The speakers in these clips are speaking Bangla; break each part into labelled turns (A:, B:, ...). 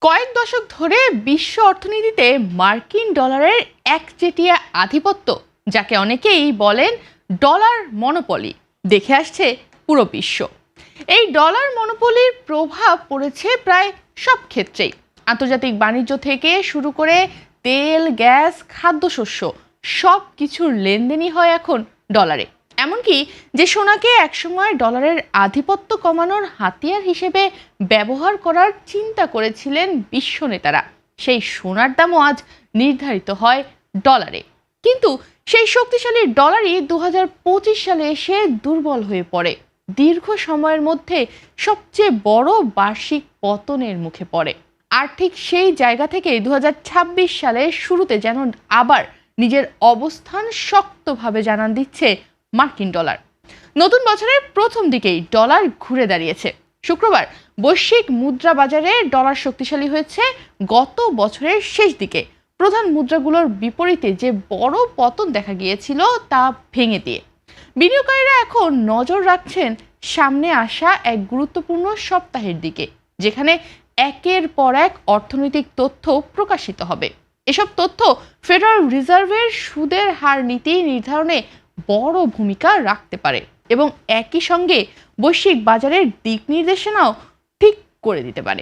A: কয়েক দশক ধরে বিশ্ব অর্থনীতিতে মার্কিন ডলারের একচেটিয়া আধিপত্য, যাকে অনেকেই বলেন ডলার মনোপলি, দেখে আসছে পুরো বিশ্ব। এই ডলার মনোপলির প্রভাব পড়েছে প্রায় সব ক্ষেত্রেই। আন্তর্জাতিক বাণিজ্য থেকে শুরু করে তেল, গ্যাস, খাদ্যশস্য সব কিছুর লেনদেনই হয় এখন ডলারে। এমনকি যে সোনাকে একসময় ডলারের আধিপত্য কমানোর হাতিয়ার হিসেবে ব্যবহার করার চিন্তা করেছিলেন বিশ্ব নেতারা, সেই সোনার দামও আজ নির্ধারিত হয় ডলারে। কিন্তু সেই শক্তিশালী ডলারই 2025 সালে এসে দুর্বল হয়ে পড়ে, দীর্ঘ সময়ের মধ্যে সবচেয়ে বড় বার্ষিক পতনের মুখে পড়ে। আর ঠিক সেই জায়গা থেকে 2026 সালের শুরুতে যেন আবার নিজের অবস্থান শক্তভাবে জানান দিচ্ছে মার্কিন ডলার। নতুন বছরের প্রথম দিকেই ডলার ঘুরে দাঁড়িয়েছে। শুক্রবার বৈশ্বিক মুদ্রা বাজারে ডলার শক্তিশালী হয়েছে গত বছরের শেষ দিকে প্রধান মুদ্রাগুলোর বিপরীতে যে বড় পতন দেখা গিয়েছিল তা ভেঙে দিয়ে। বিনিয়োগকারীরা এখন নজর রাখছেন সামনে আসা এক গুরুত্বপূর্ণ সপ্তাহের দিকে, যেখানে একের পর এক অর্থনৈতিক তথ্য প্রকাশিত হবে। এসব তথ্য ফেডারেল রিজার্ভের সুদের হার নীতি নির্ধারণে বড় ভূমিকা রাখতে পারে এবং একই সঙ্গে বৈশ্বিক বাজারের দিক নির্দেশনাও ঠিক করে দিতে পারে।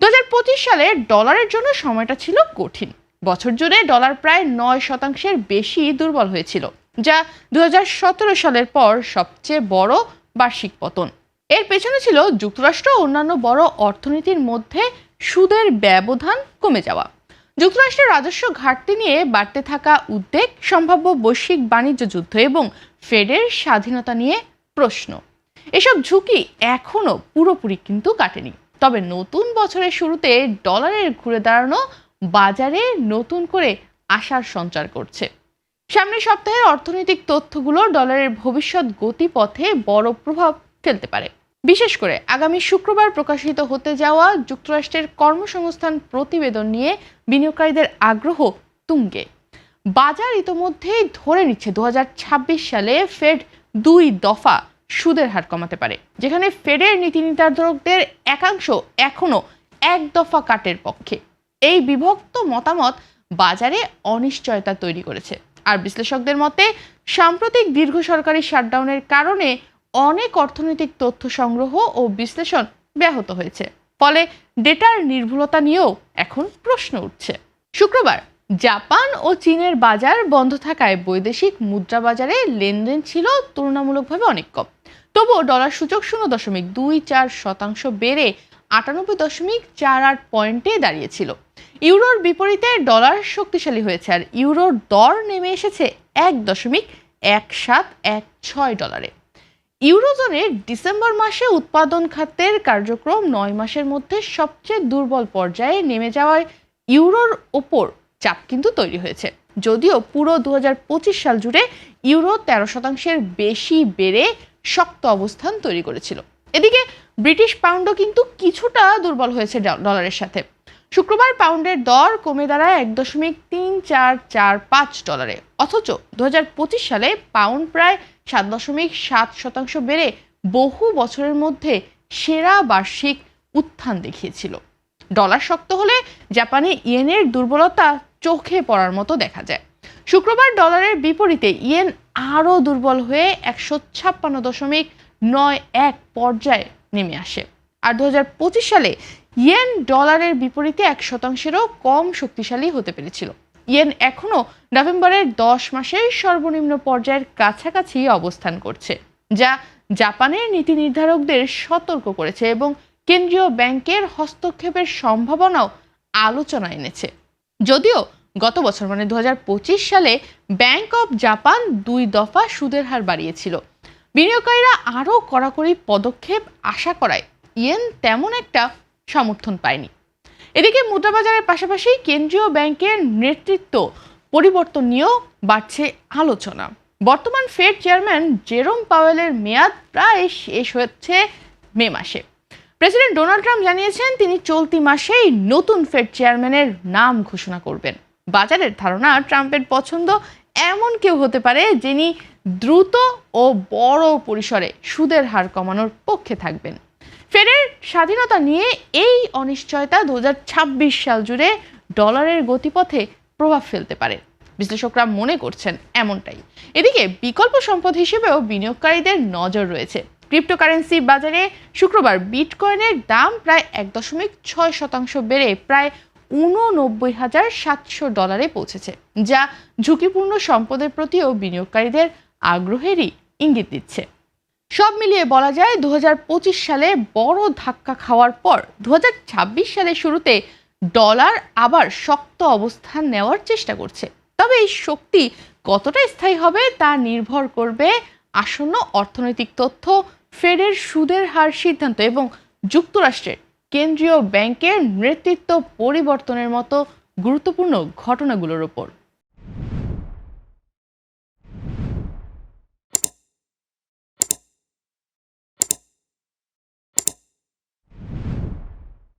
A: 2025 সালে ডলারের জন্য সময়টা ছিল কঠিন। বছর জুড়ে ডলার প্রায় 9% বেশি দুর্বল হয়েছিল, যা 2017 সালের পর সবচেয়ে বড় বার্ষিক পতন। এর পেছনে ছিল যুক্তরাষ্ট্র ও অন্যান্য বড় অর্থনীতির মধ্যে সুদের ব্যবধান কমে যাওয়া, যুক্তরাষ্ট্রের রাজস্ব ঘাটতি নিয়ে বাড়তে থাকা উদ্বেগ, সম্ভাব্য বৈশ্বিক বাণিজ্য যুদ্ধ এবং ফেডের স্বাধীনতা নিয়ে প্রশ্ন। এসব ঝুঁকি এখনো পুরোপুরি কিন্তু কাটেনি। তবে নতুন বছরের শুরুতে ডলারের ঘুরে দাঁড়ানো বাজারে নতুন করে আশার সঞ্চার করছে। সামনের সপ্তাহের অর্থনৈতিক তথ্যগুলো ডলারের ভবিষ্যৎ গতিপথে বড় প্রভাব ফেলতে পারে। বিশেষ করে আগামী শুক্রবার প্রকাশিত হতে যাওয়া যুক্তরাষ্ট্রের কর্মসংস্থান প্রতিবেদন নিয়ে বিনিয়োগকারীদের আগ্রহ তুঙ্গে। বাজার ইতোমধ্যেই ধরে নিচ্ছে 2026 সালে ফেড 2 দফা সুদের হার কমাতে পারে, যেখানে ফেডের নীতি নির্ধারকদের একাংশ এখনো 1 দফা কাটের পক্ষে। এই বিভক্ত মতামত বাজারে অনিশ্চয়তা তৈরি করেছে। আর বিশ্লেষকদের মতে সাম্প্রতিক দীর্ঘ সরকারি শাটডাউনের কারণে অনেক অর্থনৈতিক তথ্য সংগ্রহ ও বিশ্লেষণ ব্যাহত হয়েছে, ফলে ডেটার নির্ভুলতা নিয়েও এখন প্রশ্ন উঠছে। শুক্রবার জাপান ও চীনের বাজার বন্ধ থাকায় বৈদেশিক মুদ্রা বাজারে লেনদেন ছিল তুলনামূলকভাবে অনেক কম। তবুও ডলার সূচক 0.24% বেড়ে 98.48 পয়েন্টে দাঁড়িয়েছিল। ইউরোর বিপরীতে ডলার শক্তিশালী হয়েছে, আর ইউরোর দর নেমে এসেছে 1.1716 ডলারে। ইউরোজোনের ডিসেম্বর মাসে উৎপাদন খাতের কার্যক্রম 9 মাসের মধ্যে সবচেয়ে দুর্বল পর্যায়ে নেমে যাওয়ায় ইউরোর ওপর চাপ কিন্তু তৈরি হয়েছে। যদিও পুরো 2025 সাল জুড়ে ইউরো 13% বেশি বেড়ে শক্ত অবস্থান তৈরি করেছিল। এদিকে ব্রিটিশ পাউন্ডও কিন্তু কিছুটা দুর্বল হয়েছে ডলারের সাথে। শুক্রবার পাউন্ডের দর কমে দাঁড়ায় 1.3445 ডলারে, অথচ 2025 সালে পাউন্ড প্রায় 7.7% বেড়ে বহু বছরের মধ্যে সেরা বার্ষিক উত্থান দেখিয়েছিল। ডলার শক্ত হলে জাপানে ইয়েনের দুর্বলতা চোখে পড়ার মতো দেখা যায়। শুক্রবার ডলারের বিপরীতে ইয়েন আরও দুর্বল হয়ে 156.91 পর্যায়ে নেমে আসে। আর 2025 সালে ইয়েন ডলারের বিপরীতে 1%-ও কম শক্তিশালী হতে পেরেছিল। ইয়েন এখনও নভেম্বরের 10 মাসের সর্বনিম্ন পর্যায়ের কাছাকাছি অবস্থান করছে, যা জাপানের নীতি নির্ধারকদের সতর্ক করেছে এবং কেন্দ্রীয় ব্যাংকের হস্তক্ষেপের সম্ভাবনাও আলোচনা এনেছে। যদিও গত বছর মানে 2025 সালে ব্যাংক অফ জাপান 2 দফা সুদের হার বাড়িয়েছিল, বিনিয়োগকারীরা আরও কড়াকড়ি পদক্ষেপ আশা করায় ইয়েন তেমন একটা সমর্থন পায়নি। এদিকে মুদ্রাবাজারের পাশাপাশি কেন্দ্রীয় ব্যাংকের নেতৃত্ব পরিবর্তন নিয়েও বাড়ছে আলোচনা। বর্তমান ফেড চেয়ারম্যান জেরোম পাওয়েলের মেয়াদ প্রায় শেষ হচ্ছে মে মাসে। প্রেসিডেন্ট ডোনাল্ড ট্রাম্প জানিয়েছেন তিনি চলতি মাসেই নতুন ফেড চেয়ারম্যানের নাম ঘোষণা করবেন। বাজারের ধারণা ট্রাম্পের পছন্দ এমন কেউ হতে পারে যিনি দ্রুত ও বড় পরিসরে সুদের হার কমানোর পক্ষে থাকবেন। ফেডের স্বাধীনতা নিয়ে এই অনিশ্চয়তা 2026 সাল জুড়ে ডলারের গতিপথে প্রভাব ফেলতে পারে, বিশ্লেষকরা মনে করছেন এমনটাই। এদিকে বিকল্প সম্পদ হিসেবেও বিনিয়োগকারীদের নজর রয়েছে। ক্রিপ্টোকারেন্সি বাজারে শুক্রবার বিটকয়েনের দাম প্রায় 1.6% বেড়ে প্রায় $89,700 পৌঁছেছে, যা ঝুঁকিপূর্ণ সম্পদের প্রতিও বিনিয়োগকারীদের আগ্রহেরই ইঙ্গিত দিচ্ছে। সব মিলিয়ে বলা যায় 2025 সালে বড় ধাক্কা খাওয়ার পর 2026 সালের শুরুতে ডলার আবার শক্ত অবস্থান নেওয়ার চেষ্টা করছে। তবে এই শক্তি কতটা স্থায়ী হবে তা নির্ভর করবে আসন্ন অর্থনৈতিক তথ্য, ফেডের সুদের হার সিদ্ধান্ত এবং যুক্তরাষ্ট্রের কেন্দ্রীয় ব্যাংকের নেতৃত্ব পরিবর্তনের মতো গুরুত্বপূর্ণ ঘটনাগুলোর উপর।